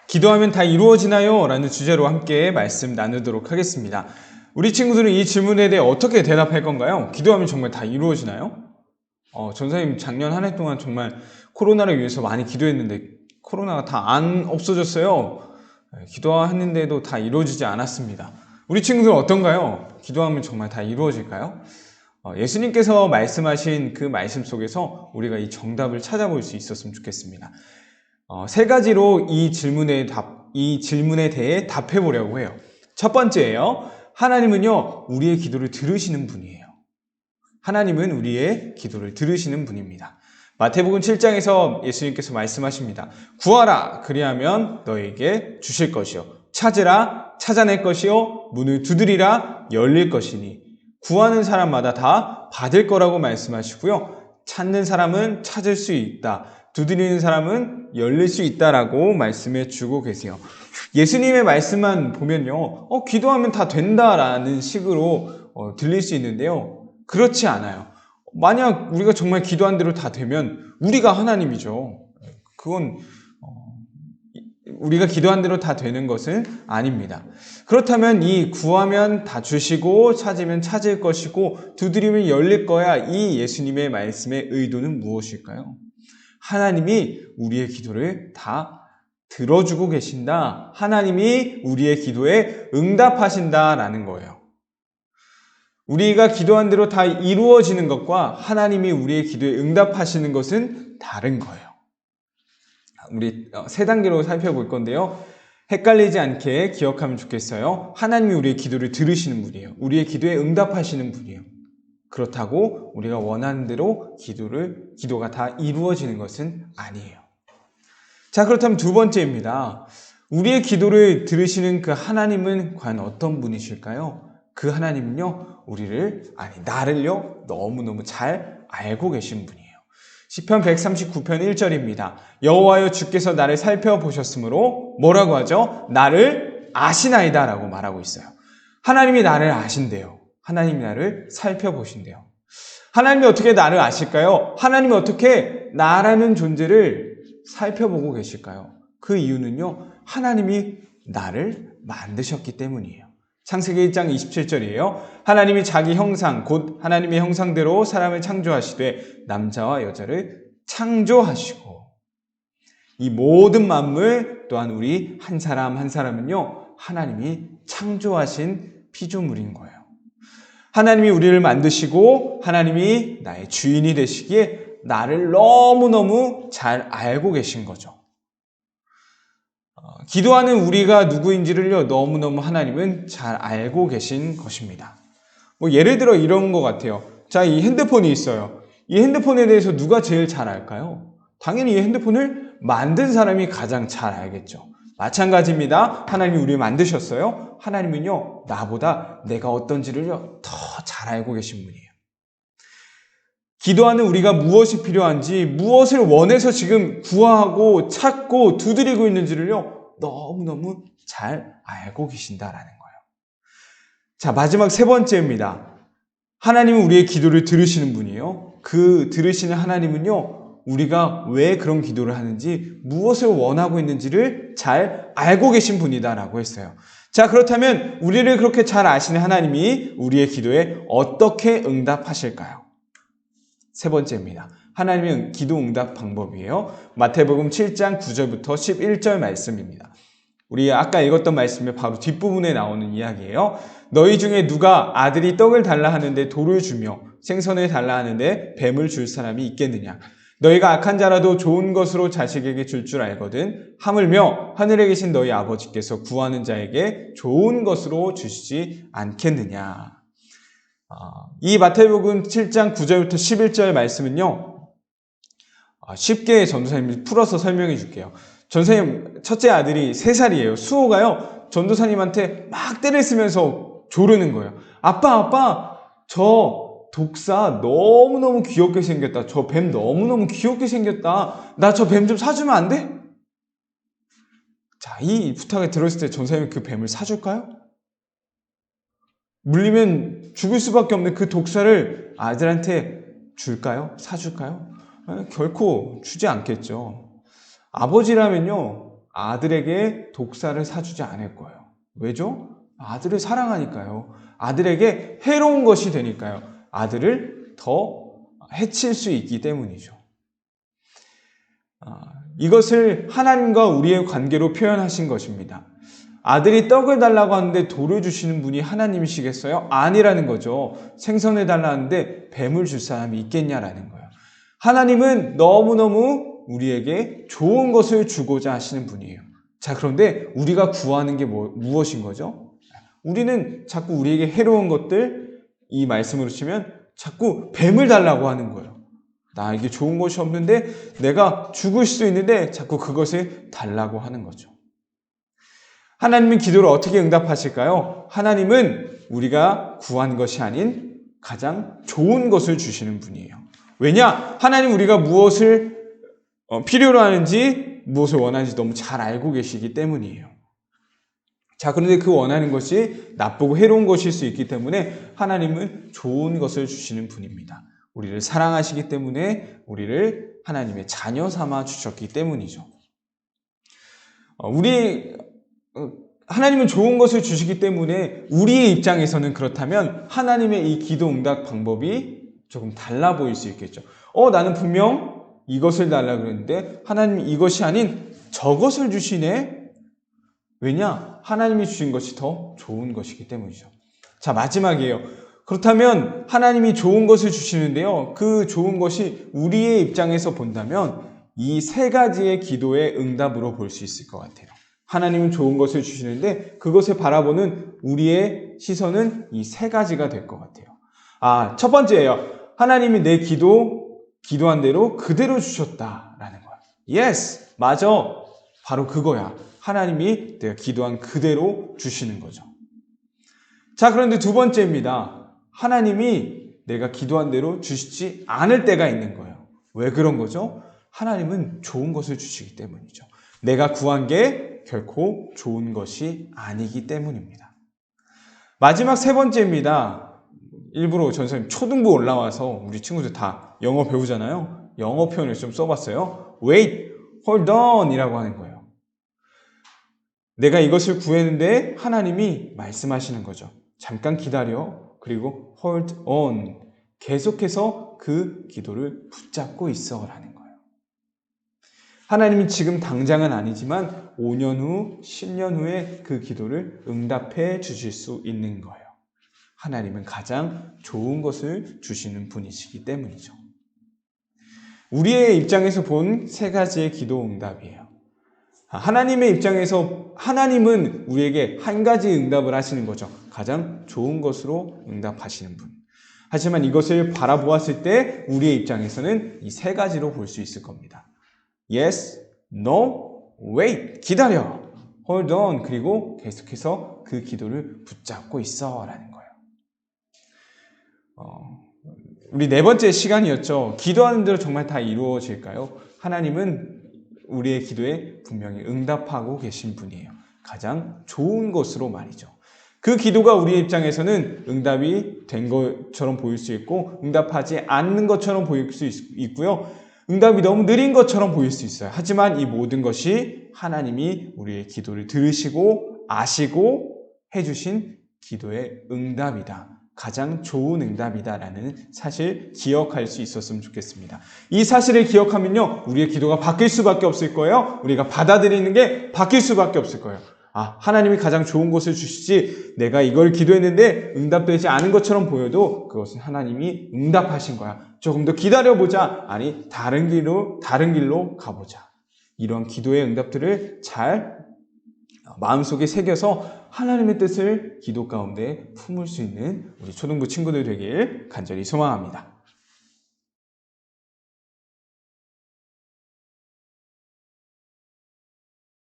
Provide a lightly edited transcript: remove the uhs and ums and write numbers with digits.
기도하면 다 이루어지나요? 라는 주제로 함께 말씀 나누도록 하겠습니다. 우리 친구들은 이 질문에 대해 어떻게 대답할 건가요? 기도하면 정말 다 이루어지나요? 전사님 작년 한 해 동안 정말 코로나를 위해서 많이 기도했는데 코로나가 다 안 없어졌어요. 기도했는데도 다 이루어지지 않았습니다. 우리 친구들은 어떤가요? 기도하면 정말 다 이루어질까요? 예수님께서 말씀하신 그 말씀 속에서 우리가 이 정답을 찾아볼 수 있었으면 좋겠습니다. 세 가지로 이 질문에 대해 답해 보려고 해요. 첫 번째예요. 하나님은요, 우리의 기도를 들으시는 분이에요. 하나님은 우리의 기도를 들으시는 분입니다. 마태복음 7장에서 예수님께서 말씀하십니다. 구하라, 그리하면 너에게 주실 것이요. 찾으라, 찾아낼 것이요. 문을 두드리라, 열릴 것이니. 구하는 사람마다 다 받을 거라고 말씀하시고요. 찾는 사람은 찾을 수 있다. 두드리는 사람은 열릴 수 있다라고 말씀해 주고 계세요. 예수님의 말씀만 보면요, 기도하면 다 된다라는 식으로 들릴 수 있는데요. 그렇지 않아요. 만약 우리가 정말 기도한 대로 다 되면 우리가 하나님이죠. 그건 우리가 기도한 대로 다 되는 것은 아닙니다. 그렇다면 이 구하면 다 주시고 찾으면 찾을 것이고 두드리면 열릴 거야, 이 예수님의 말씀의 의도는 무엇일까요? 하나님이 우리의 기도를 다 들어주고 계신다. 하나님이 우리의 기도에 응답하신다라는 거예요. 우리가 기도한 대로 다 이루어지는 것과 하나님이 우리의 기도에 응답하시는 것은 다른 거예요. 우리 세 단계로 살펴볼 건데요. 헷갈리지 않게 기억하면 좋겠어요. 하나님이 우리의 기도를 들으시는 분이에요. 우리의 기도에 응답하시는 분이에요. 그렇다고 우리가 원하는 대로 기도가 다 이루어지는 것은 아니에요. 자, 그렇다면 두 번째입니다. 우리의 기도를 들으시는 그 하나님은 과연 어떤 분이실까요? 그 하나님은요, 나를요, 너무너무 잘 알고 계신 분이에요. 시편 139편 1절입니다. 여호와여, 주께서 나를 살펴보셨으므로 뭐라고 하죠? 나를 아시나이다 라고 말하고 있어요. 하나님이 나를 아신대요. 하나님이 나를 살펴보신대요. 하나님이 어떻게 나를 아실까요? 하나님이 어떻게 나라는 존재를 살펴보고 계실까요? 그 이유는요, 하나님이 나를 만드셨기 때문이에요. 창세기 1장 27절이에요. 하나님이 자기 형상, 곧 하나님의 형상대로 사람을 창조하시되 남자와 여자를 창조하시고, 이 모든 만물 또한 우리 한 사람 한 사람은요, 하나님이 창조하신 피조물인 거예요. 하나님이 우리를 만드시고 하나님이 나의 주인이 되시기에 나를 너무너무 잘 알고 계신 거죠. 기도하는 우리가 누구인지를요, 너무너무 하나님은 잘 알고 계신 것입니다. 예를 들어 이런 것 같아요. 자, 이 핸드폰이 있어요. 이 핸드폰에 대해서 누가 제일 잘 알까요? 당연히 이 핸드폰을 만든 사람이 가장 잘 알겠죠. 마찬가지입니다. 하나님이 우리를 만드셨어요. 하나님은요, 나보다 내가 어떤지를요, 더 잘 알고 계신 분이에요. 기도하는 우리가 무엇이 필요한지, 무엇을 원해서 지금 구하고 찾고 두드리고 있는지를요, 너무너무 잘 알고 계신다라는 거예요. 자, 마지막 세 번째입니다. 하나님은 우리의 기도를 들으시는 분이에요. 그 들으시는 하나님은요, 우리가 왜 그런 기도를 하는지, 무엇을 원하고 있는지를 잘 알고 계신 분이다라고 했어요. 자, 그렇다면 우리를 그렇게 잘 아시는 하나님이 우리의 기도에 어떻게 응답하실까요? 세 번째입니다. 하나님의 기도 응답 방법이에요. 마태복음 7장 9절부터 11절 말씀입니다. 우리 아까 읽었던 말씀의 바로 뒷부분에 나오는 이야기예요. 너희 중에 누가 아들이 떡을 달라 하는데 돌을 주며 생선을 달라 하는데 뱀을 줄 사람이 있겠느냐? 너희가 악한 자라도 좋은 것으로 자식에게 줄 알거든 하물며 하늘에 계신 너희 아버지께서 구하는 자에게 좋은 것으로 주시지 않겠느냐? 이 마태복음 7장 9절부터 11절 말씀은요, 쉽게 전도사님이 풀어서 설명해 줄게요. 전도사님 첫째 아들이 3살이에요. 수호가요, 전도사님한테 막 때를 쓰면서 조르는 거예요. 아빠, 저 독사 너무너무 귀엽게 생겼다. 저 뱀 너무너무 귀엽게 생겼다. 나 저 뱀 좀 사주면 안 돼? 자, 이 부탁을 들었을 때 전도사님이 그 뱀을 사줄까요? 물리면 죽을 수밖에 없는 그 독사를 아들한테 줄까요? 사줄까요? 결코 주지 않겠죠. 아버지라면요, 아들에게 독사를 사주지 않을 거예요. 왜죠? 아들을 사랑하니까요. 아들에게 해로운 것이 되니까요. 아들을 더 해칠 수 있기 때문이죠. 이것을 하나님과 우리의 관계로 표현하신 것입니다. 아들이 떡을 달라고 하는데 돌을 주시는 분이 하나님이시겠어요? 아니라는 거죠. 생선을 달라는데 뱀을 줄 사람이 있겠냐라는 거예요. 하나님은 너무너무 우리에게 좋은 것을 주고자 하시는 분이에요. 자, 그런데 우리가 구하는 게 무엇인 거죠? 우리는 자꾸 우리에게 해로운 것들, 이 말씀으로 치면 자꾸 뱀을 달라고 하는 거예요. 나에게 좋은 것이 없는데 내가 죽을 수 있는데 자꾸 그것을 달라고 하는 거죠. 하나님은 기도를 어떻게 응답하실까요? 하나님은 우리가 구한 것이 아닌 가장 좋은 것을 주시는 분이에요. 왜냐? 하나님 우리가 무엇을 필요로 하는지, 무엇을 원하는지 너무 잘 알고 계시기 때문이에요. 자, 그런데 그 원하는 것이 나쁘고 해로운 것일 수 있기 때문에 하나님은 좋은 것을 주시는 분입니다. 우리를 사랑하시기 때문에 우리를 하나님의 자녀 삼아 주셨기 때문이죠. 하나님은 좋은 것을 주시기 때문에 우리의 입장에서는 그렇다면 하나님의 이 기도 응답 방법이 조금 달라 보일 수 있겠죠. 나는 분명 이것을 달라고 그랬는데 하나님이 이것이 아닌 저것을 주시네. 왜냐? 하나님이 주신 것이 더 좋은 것이기 때문이죠. 자, 마지막이에요. 그렇다면 하나님이 좋은 것을 주시는데요. 그 좋은 것이 우리의 입장에서 본다면 이 세 가지의 기도의 응답으로 볼 수 있을 것 같아요. 하나님은 좋은 것을 주시는데 그것을 바라보는 우리의 시선은 이 세 가지가 될 것 같아요. 첫 번째예요. 하나님이 내 기도한 대로 그대로 주셨다라는 거야. Yes, 맞아. 바로 그거야. 하나님이 내가 기도한 그대로 주시는 거죠. 자, 그런데 두 번째입니다. 하나님이 내가 기도한 대로 주시지 않을 때가 있는 거예요. 왜 그런 거죠? 하나님은 좋은 것을 주시기 때문이죠. 내가 구한 게 결코 좋은 것이 아니기 때문입니다. 마지막 세 번째입니다. 일부러 전선생님 초등부 올라와서 우리 친구들 다 영어 배우잖아요. 영어 표현을 좀 써봤어요. Wait, hold on 이라고 하는 거예요. 내가 이것을 구했는데 하나님이 말씀하시는 거죠. 잠깐 기다려. 그리고 hold on. 계속해서 그 기도를 붙잡고 있어 라는 거예요. 하나님이 지금 당장은 아니지만 5년 후, 10년 후에 그 기도를 응답해 주실 수 있는 거예요. 하나님은 가장 좋은 것을 주시는 분이시기 때문이죠. 우리의 입장에서 본 세 가지의 기도 응답이에요. 하나님의 입장에서 하나님은 우리에게 한 가지 응답을 하시는 거죠. 가장 좋은 것으로 응답하시는 분. 하지만 이것을 바라보았을 때 우리의 입장에서는 이 세 가지로 볼 수 있을 겁니다. Yes, no, wait, 기다려. Hold on, 그리고 계속해서 그 기도를 붙잡고 있어 라는 거예요. 우리 네 번째 시간이었죠. 기도하는 대로 정말 다 이루어질까요? 하나님은 우리의 기도에 분명히 응답하고 계신 분이에요. 가장 좋은 것으로 말이죠. 그 기도가 우리의 입장에서는 응답이 된 것처럼 보일 수 있고 응답하지 않는 것처럼 보일 수 있고요. 응답이 너무 느린 것처럼 보일 수 있어요. 하지만 이 모든 것이 하나님이 우리의 기도를 들으시고 아시고 해주신 기도의 응답이다. 가장 좋은 응답이다라는 사실 기억할 수 있었으면 좋겠습니다. 이 사실을 기억하면요, 우리의 기도가 바뀔 수밖에 없을 거예요. 우리가 받아들이는 게 바뀔 수밖에 없을 거예요. 하나님이 가장 좋은 것을 주시지 내가 이걸 기도했는데 응답되지 않은 것처럼 보여도 그것은 하나님이 응답하신 거야. 조금 더 기다려보자. 아니, 다른 길로 가보자. 이런 기도의 응답들을 잘 마음속에 새겨서 하나님의 뜻을 기도 가운데 품을 수 있는 우리 초등부 친구들 되길 간절히 소망합니다.